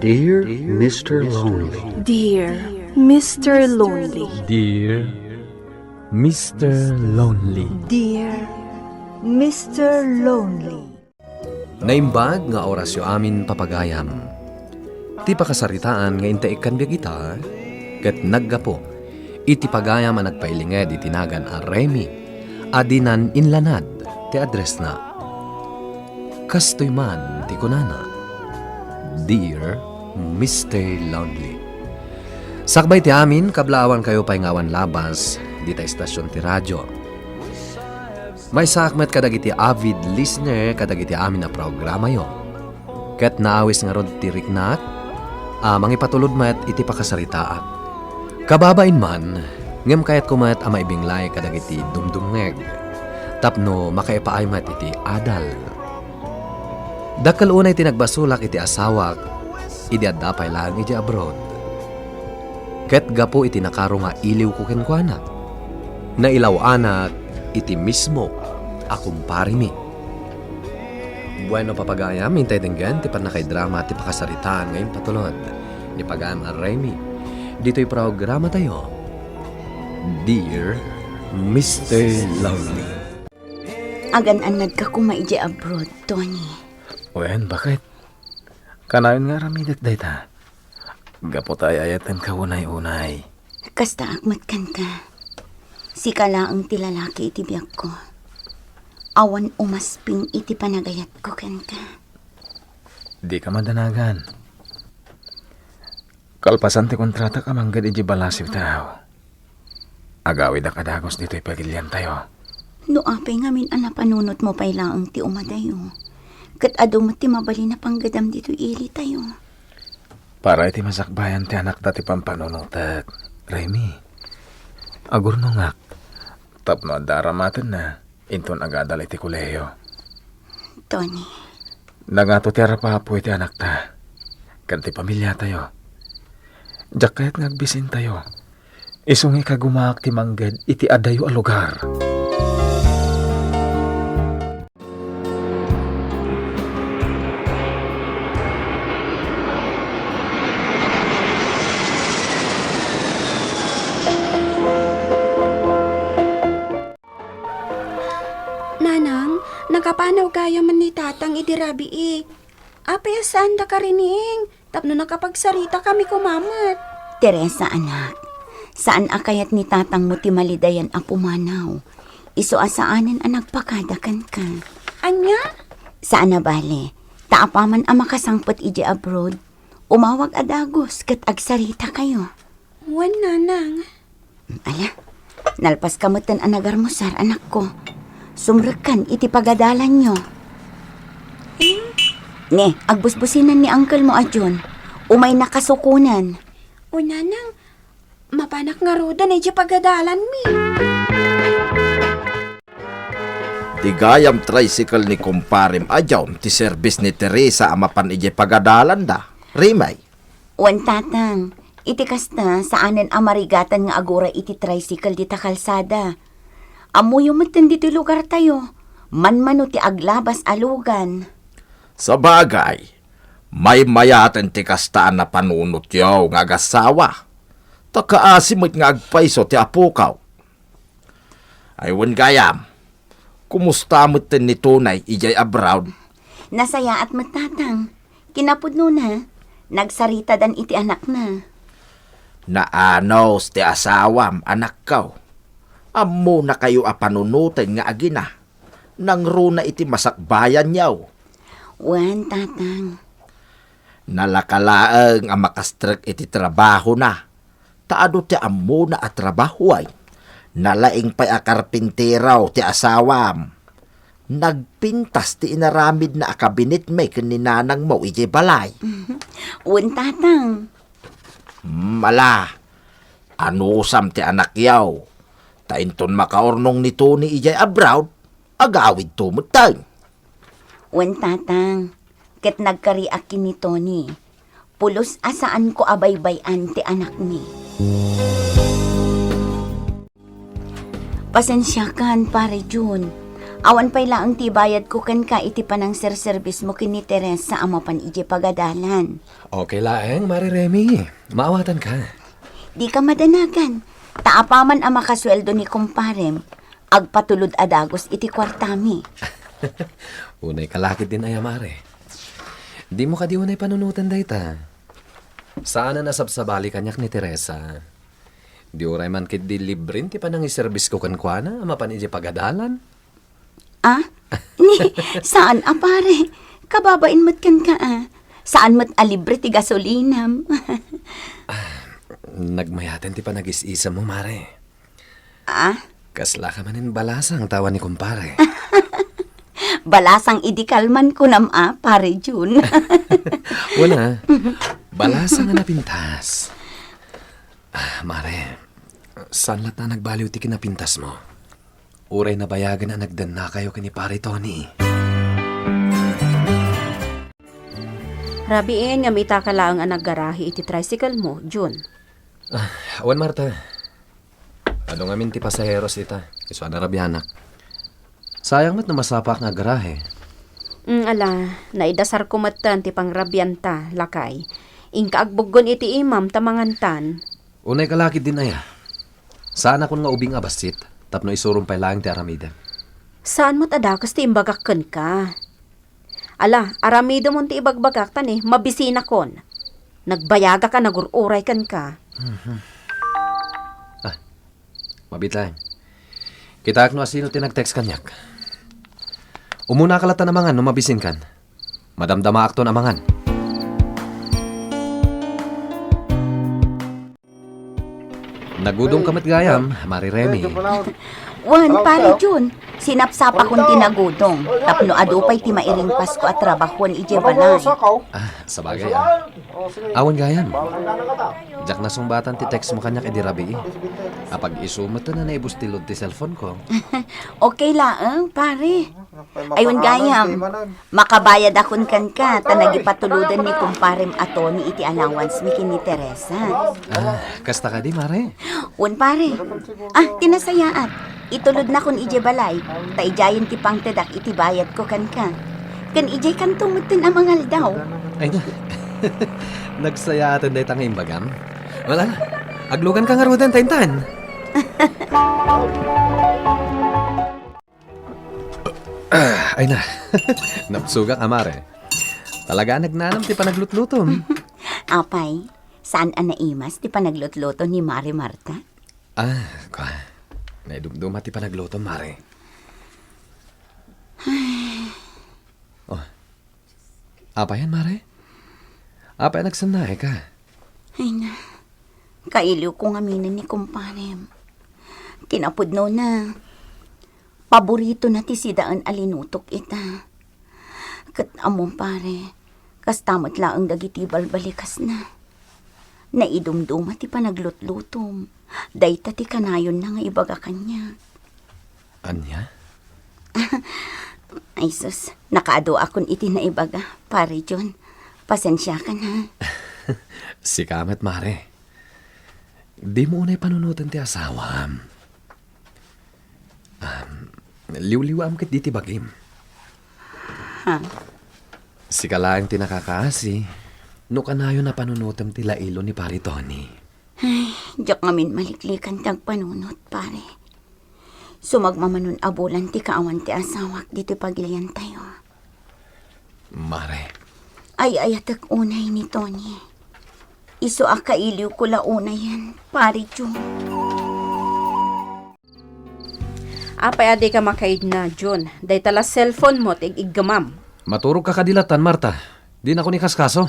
Dear Mr. Lonely. Dear Mr. Lonely. Dear Mr. Lonely. Dear Mr. Lonely. Naimbag nga orasyo amin papagayam. Ti pakasaritaan nga intaikan biya kita, ket naggapo. Iti pagayam ang nagpailinged itinagan a Remy, adinan inlanad, ti address na. Kastoy man, ti kunana. Dear Mr. Lonely. Sakbay ti amin, kablawan kayo pa'y ngawan labas, di ta istasyon ti radyo. May sakmet kadagiti avid listener kadagiti amin na programa yo. Ket naawis nga rod ti riknat, mangipatulod met iti pakasaritaan. Kababain man, ngem kayat kumat a maibinglay kadagiti dumdumngeg. Tapno makaipaay met iti adal. Dakkel unay tinagbasulak iti asawak, idi addapay lang iti abroad. Ket gapo iti nakaro nga iliw ko kenkwana. Nailaw anak iti mismo akumpari mi. Bueno papagayam, hintay dinggan ti panakay drama ti pakasaritaan ngayon patulod. Ni pagayam a Remy. Dito'y programa tayo. Dear Mr. Lonely. Agan-anad ka kumaiji abroad, Tony. Wen, bakit? Kanayon nga ramidat dayta. Gapo tayo ayatan ka unay-unay. Kasta akmat kan ka. Si kalaang ti lalaki iti biyak ko. Awan umasping iti panagayat ko kan ka. Di ka madanagan. Kalpasan ti kontrata ka manggad iji balasiw tao. Agawid a kadagos dito'y pagilyan tayo. No apay ngamin anapanunot mo pa'y laang ti umadayo. Kat ado mo ti mabali na panggadam dito ili tayo. Para iti masakbayan ti anak dati pampanunutat. Remy, agur nungak. Tapno daramatan na. Inton agadal iti kuleyo. Tony. Nagato ti arapapo iti anak ta. Kanti pamilya tayo. Diyak kaya't nagbisin tayo. Isungi ka gumaak ti manggad iti adayo a lugar. Nanang, nakapanaw kaya man ni tatang idirabi eh. Apay saan da ka rining? Tapno nakapagsarita kami kumamat. Teresa anak. Saan akayat ni tatang mo ti malidayan a pumanaw? Iso asaanan a nagpakadakan ka. Anya? Saan na bale? Taapaman a makasangpot iji abroad. Umawag adagos kat agsarita kayo. Wan nanang. Ala, nalpas kamutan a nagarmusar anak ko. Sumrekan iti pagadalan nyo. Ne, agbusbusinan ni uncle mo adyon. Umay nakasukunan. O nanang, mapanak nga roda na iji pagadalan mi. Tigayam tricycle ni kumparim adyon ti service ni Teresa amapan ije pagadalan da. Rimay. Wan tatang, iti kasta saanen amarigatan nga agora iti tricycle dita kalsada. Amuyo matan dito lugar tayo. Manmano ti aglabas alugan. Sa bagay, may mayaten ti kastaan na panunot yaw nga agasawa. Takaasimot nga agpaiso ti apukaw. Aywan gayam, kumusta mo tin ni tunay ijay abroad? Nasaya at matatang. Kinapudno na. Nagsarita dan iti anak na. Naanos ti asawam anak kaw. Amo na kayo apanunutin nga agina. Nang runa iti masakbayan yaw. Wan tatang. Nalakalaang ang makastrek iti trabaho na. Taado ti amo na at trabaho ay. Nalaing pa'y akarpinteraw ti asawam. Nagpintas ti inaramid na akabinit may kaninanang mo iti balay. Wan tatang. Mala, anusam ti anak yaw. Tainton makaornong ni Tony ijay abroad, agawid tumutay. Wan tatang. Ket nagkariakin ni Tony. Pulos asaan ko abaybayan ti anak ni. Pasensya kan pare Jun. Awan pa'y laang tibayad ko kan ka iti panang service mo kini Teresa amo pan ije pagadalan. Okay laeng, Mari Remy. Maawatan ka. Di ka madanagan. Taapaman ang makasweldo ni kumparem. Agpatulod adagos iti kwartami. Unay kalakit din ay Mare. Di mo ka di unay panunutan dayta. Saan na nasabsabali kanyak ni Teresa? Di uray man kit di librin ti panang iservis ko kankwana ama pan ije pagadalan. Ah? Saan pare? Kababain mo't kan ka Saan mo't alibre ti gasolinam? Nagmayaten ti panag-is-isa mo, Mare. Ah? Kasla ka manin balasang tawa ni kumpare. Balasang idikalman ko pare Jun. Wala. Balasang nga napintas. Mare, saan lat na nagbaliw ti kinapintas mo? Uray na bayagan na nagdan na kayo kini pare Tony. Rabiin nga mita ka lang ang naggarahi iti tricycle mo, Jun. Awan Marta. Ano nga min ti pasaheros ita? Iso na rabianak. Sayang mat na masapak nga garahe. Ala, naidasar ko matan ti pangrabyanta, lakay. Ingkaagbuggon iti imam tamangantan. Unay kalakit din aya. Saan akong nga ubing abasit? Tapno isurum pa lang ti aramida. Saan mo't adakas ti imbagakken ka? Ala, aramido mo ti ibagbagak tan mabisina kon. Nagbayaga ka, nagururay kan ka. Mabitay. Kita no asino tinag-text kanyak. Umuna kalata namangan no mabisin kan. Madamdama akto namangan. Nagudong kamat gayam, Mari Remy. Wan, pare Jun. Sinapsap akong tinagudong. Tapno adupay ti mairing Pasko at trabahon ije balay. Sabagay Awan gayam. Jak na sumbatan ti text mo kanyak edirabi. Apag isumot na naibus tilod ti cellphone ko. Okay laang, pare. Ayun gayam. Makabayad akon kan ka. Tanagipatuludan ni kumparem ato ni iti allowance mi kini Teresa. Kasta ka di, Mare. Un pare. Tinasayaat. Itulod na kun ije balay. Taijayan ti pangtedak iti bayad ko kan ka. Kan ije kan tumutin amangal daw. Ay na. Nagsaya atan day tangay imbagam. Wala na. Aglugan ka nga rudan taintan. Ay na. Napsuga ka, Mare. Talaga nagnanam ti panaglutlutom. Apay, saan naimas ti panaglutluto ni Mari Marta? Kwa. Naidumduma ti panaglutom, Mare. Apa yan, Mare? Apa yan nagsanay ka? Ay na, kailiw kong aminin ni kumparem. Kinapudno na. Paborito na ti sidaan alinutok ita. Kat among pare, kastamot laang dagiti balbalikas na. Naidumduma ti panaglutlutom. Dayta ti kanayon na nga ibaga kanya. Anya? Ay sus, nakaado akon iti na ibaga, pare John. Pasensya ka na. Sikamat, Mare. Di mo unay panunutan ti asawam. Liw-liwam kit di ti bagim. Sikalang ti nakakaasi. No kanayo na panunutam ti lailo ni pare Tony. Ay, diyak ngamin maliklikan tag panunot, pare. Sumagmamanon abulan ti kaawan ti asawak dito pagilian tayo. Mare. Ay ayatak unay ni Tony. Iso akailiw ko la unay yan, pare Jun. Apay adi ka makaid na, Jun. Day tala cellphone mo, tig-iggamam. Maturog ka kadilatan, Marta. Di na ko ni kaskaso.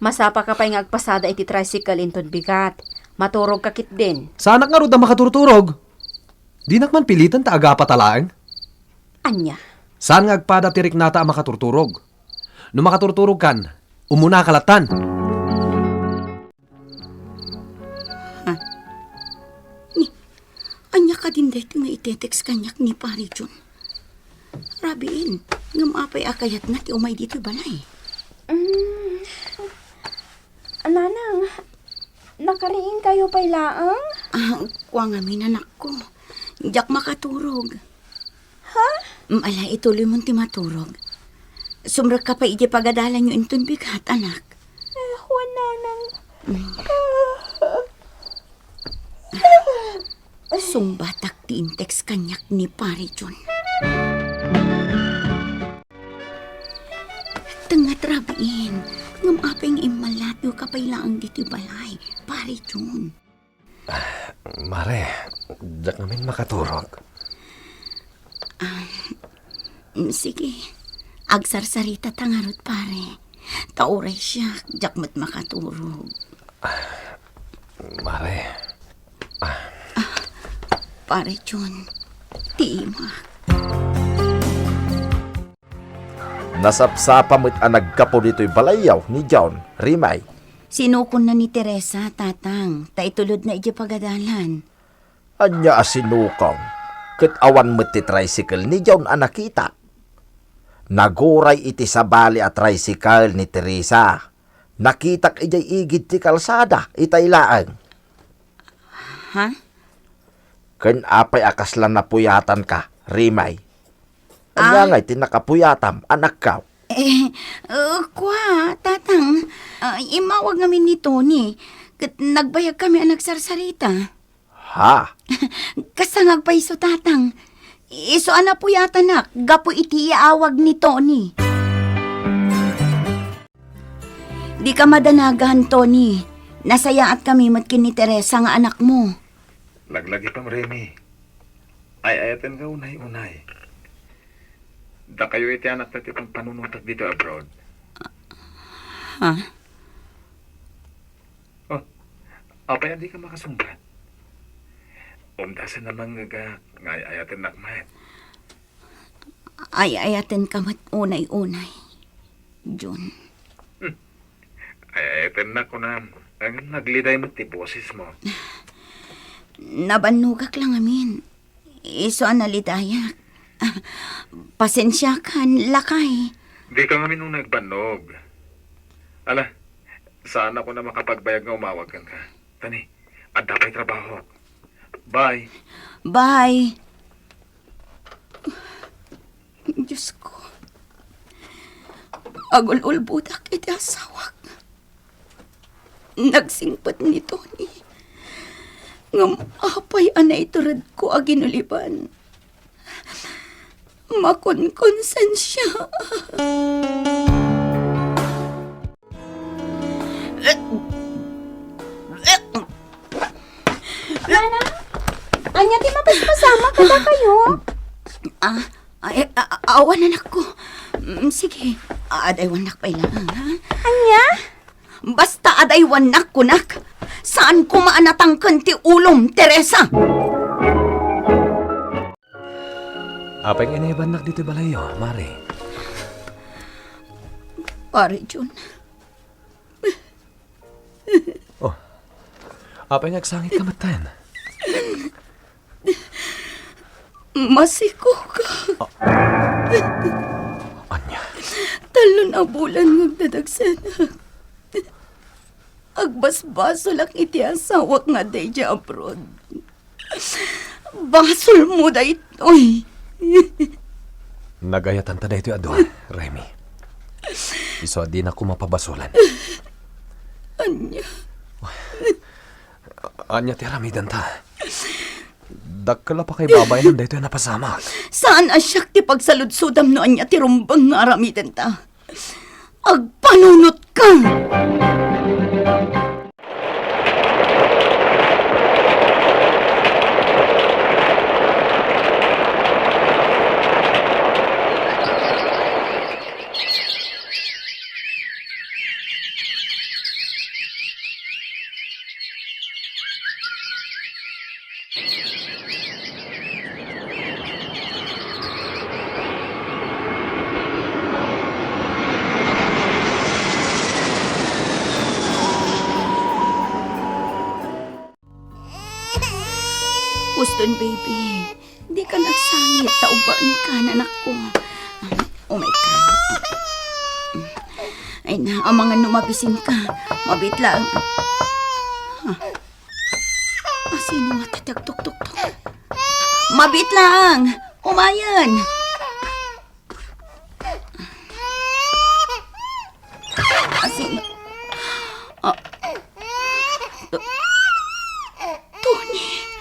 Masapa ka pa'y ngagpasada iti tricycle inton bigat. Maturog kakit din. Sanak nga ruda makaturturog. Di nakman pilitan ta aga patalaang. Anya? Saan nga agpada tirik nata ang makaturturog? No makaturturog kan, umuna kalatan. Anya ka din dito nga itetext kanyak ni pare Jun. Rabiin, nga maapay akayat na ti umay dito balay. Nanang, nakariin kayo pa'y laang? Kuwang amin anak ko. Diyak makaturog. Ha? Ala, ituloy mong timaturog. Sumrak ka pa iti pagadalan yung intun bigat, anak. Wala nang... Sumbatak ti intex kanyak ni Pari John. Tengat rabiin, ngamapeng imalat yung kapailaang dito balay, Pari John. Mare, dak namin makaturog. Sige, agsarsarita tangarot pare. Tauray siya, jakmat makaturog. Mare, Pare John, tiima. Nasapsapa mo't ang nagkapo dito'y balayaw ni John, Rimay. Sinukon na ni Teresa, tatang. Taitulod na iti pagadalan. Anya asinukong. Ket awan mo't ti tricycle ni John ang nakita. Naguray iti sabali at tricycle ni Teresa. Nakitak ijay igid ti kalsada, itaylaan. Ha? Ken apay akas lang napuyatan ka, Rimay. Anya nga'y tinakapuyatam, anak ka. Kwa, tatang. Imawag namin ni Tony. Kat nagbayag kami ang nagsarsarita. Ha? Kasangag pa iso, tatang. Iso ana po yata nak. Gapo iti iawag ni Tony. Di ka madanagahan, Tony. Nasayaat kami matkin ni Teresa nga anak mo. Laglagi pang Remy. Ay ayaten ka unay-unay. Da kayo iti anak na tipang panunutak dito abroad. Ha? Oh, apay hindi ka makasumbat. Umdasan namang nga ayaten nakmayat. Ayaten ka mat unay-unay. John. Ayaten na ko na nagliday mo ti boses mo. Nabanugak lang amin. Iso analidayak. Pasensya kan, lakay. Di ka nga nung nagbanog. Ala, saan ako na makapagbayag nga umawag ka. Tani, at dapat trabaho. Bye. Bye. Diyos ko. Agul-ul budak iti asawak. Nagsingpat ni Tony. Ngam apay anay turad ko aginuliban. Makon-konsensya. Nana, anya ti mapaspasama ka ba kayo? Awan anak ko. Sige, adaywan nak pa ilang, ha? Anya? Basta adaywan nak ko, nak. Saan ko maanatangkan ti ulom, Teresa? apay nga inibanak dito balayo, Mare. Pare, John. Oh, apay nagsangit ka matan. Masiko ka. Anya, Talon na bulan ngagdadagsanak. Agbasbaso lang iti asawak nga day dya abroad. Basol mo da ito'y. nagayatan ta dito ado, Remy. Iso di na ko mapabasulan. Anya. Anya ti ramidan ta. Dakla pa kay babay nang dito napasama. Saan asyak ti pagsaludsudam no anya ti rumbang nga aramidan ta? Agpanunot ka! Houston, baby. Di ka nagsangit. Taubaan ka, nanak ko. Oh my God. Ay na, ang mga numabisin ka. Mabit lang. Sino matatagtok-tok-tok? Mabit lang. Umayan. asin.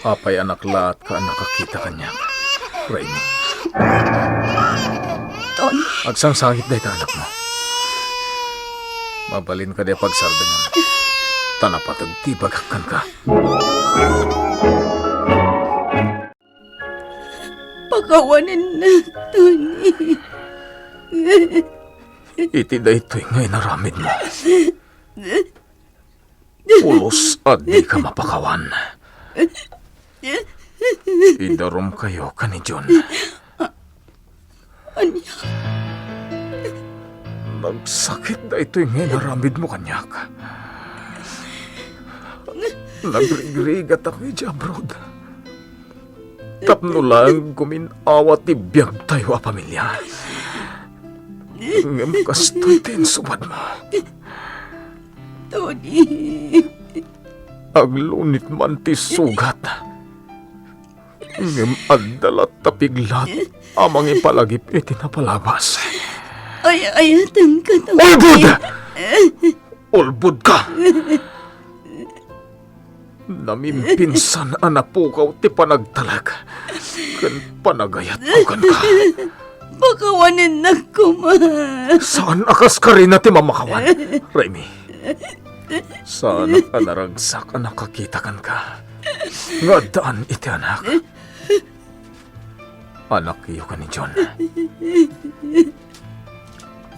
Apay anak lahat ka nakakita kanya. Rainy. Tony, Agsangsangit na ito anak mo. Mabalin ka diya pagsardangan. Tanapatag tibagakan ka. pakawanin na, Tony. Iti da ito'y ngay naramid mo. Pulos at di ka mapakawan. Idarom kayo ka ni John. Nagsakit na ito'y ngay naramid mo kanyak. Nagrigrigat ako iti abroad. Tapno lang kuminawa ti biyag tayo a pamilya. Ngem kastoy tin subad mo. Tony. Aglunit man ti sugat. Ngem addalat tapiglat amang ipalagip iti napalabas. Ayatan ka, Tony. Ulbud! Ulbud ka! Namimpinsan anapukaw ti panagtalag. Kan panagayat ko kan ka. Pakawanin na ko, ma. Saan akas ka rin na ti mamakawan, Remy? Saan anaragsak ang nakakita kan ka? Nga daan iti anak. Anak iyo ka ni John.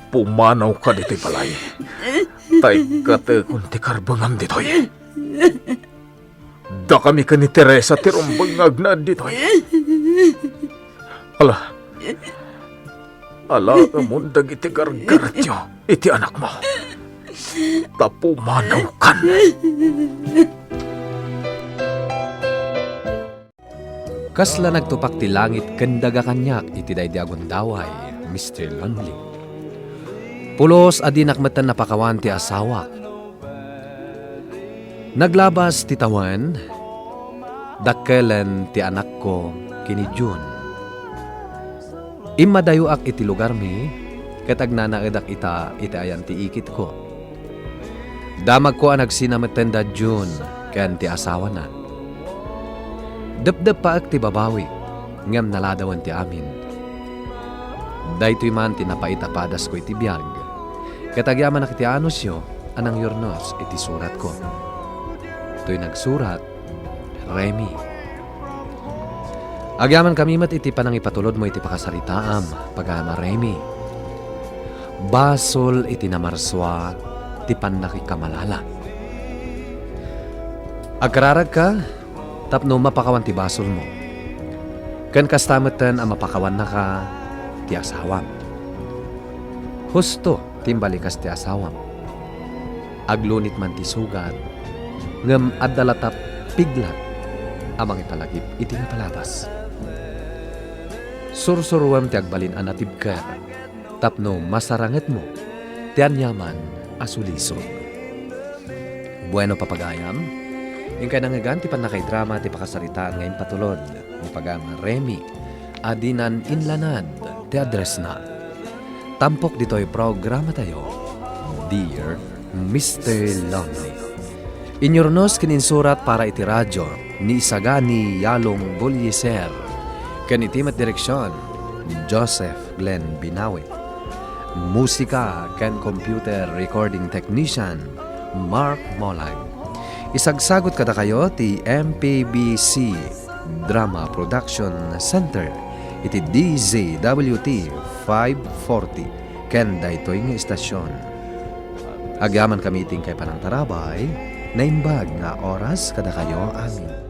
Pumanaw ka dito'y balay. Tay kate kung ti karbangam dito'y. Da kami ka ni Teresa ti rumbangag na dito'y. Ala amon dagiti gargaratyo iti anak mo. Tapumanaw kan. Kasla nagtupak ti langit kendaga kanyak iti daydi agundaway, Mr. Lonely. Pulos adi nakmetan napakawan ti asawa. Naglabas ti tawan, dakkelen ti anak ko kini June. Immadayo ak iti lugar mi, ket agnanaedak ita iti ayan ti ikit ko. Damag ko ang nagsinametan da June, ken ti asawa na. Depdep pa ak ti babawi, ngem naladawan ti amin. Daytoy man ti napaitapadas ko iti biyag, ket agyaman ak ti anusyo, anang yurnos iti surat ko. To'y nagsurat, Remy. Agyaman kami mat iti panang ipatulod mo iti pakasaritaam, pagama Remy. Basol iti namarswa, ti panakikamalala. Agrarag ka, tapno mapakawan ti basol mo. Ken kastameten ang mapakawan na ka, ti asawam. Husto, timbalikas ti asawam. Aglunit man ti sugat, ngem addalatap piglat, amang ipalagip iti napalabas. Sursuruam ti agbalin anatibker, tapno masaranget mo, ti anyaman asulisog. Bueno papagayam, yung kaya nangagan ti panakay-drama ti pakasaritaan ngayon patulod, ni pagama Remy, adinan inlanad, ti address na. Tampok dito'y programa tayo, Dear Mr. Lonely. Inyornos kininsurat para iti radyo ni Isagani Yalong Bolyeser, ken iti met direksyon ni Joseph Glenn Binawe. Musika ken computer recording technician Mark Molag. Isagsagot kada kayo ti MPBC Drama Production Center iti DZWT 540 ken daytoy nga istasyon. Agyaman kami iting kay panang tarabay, naimbag nga oras kada kayo amin.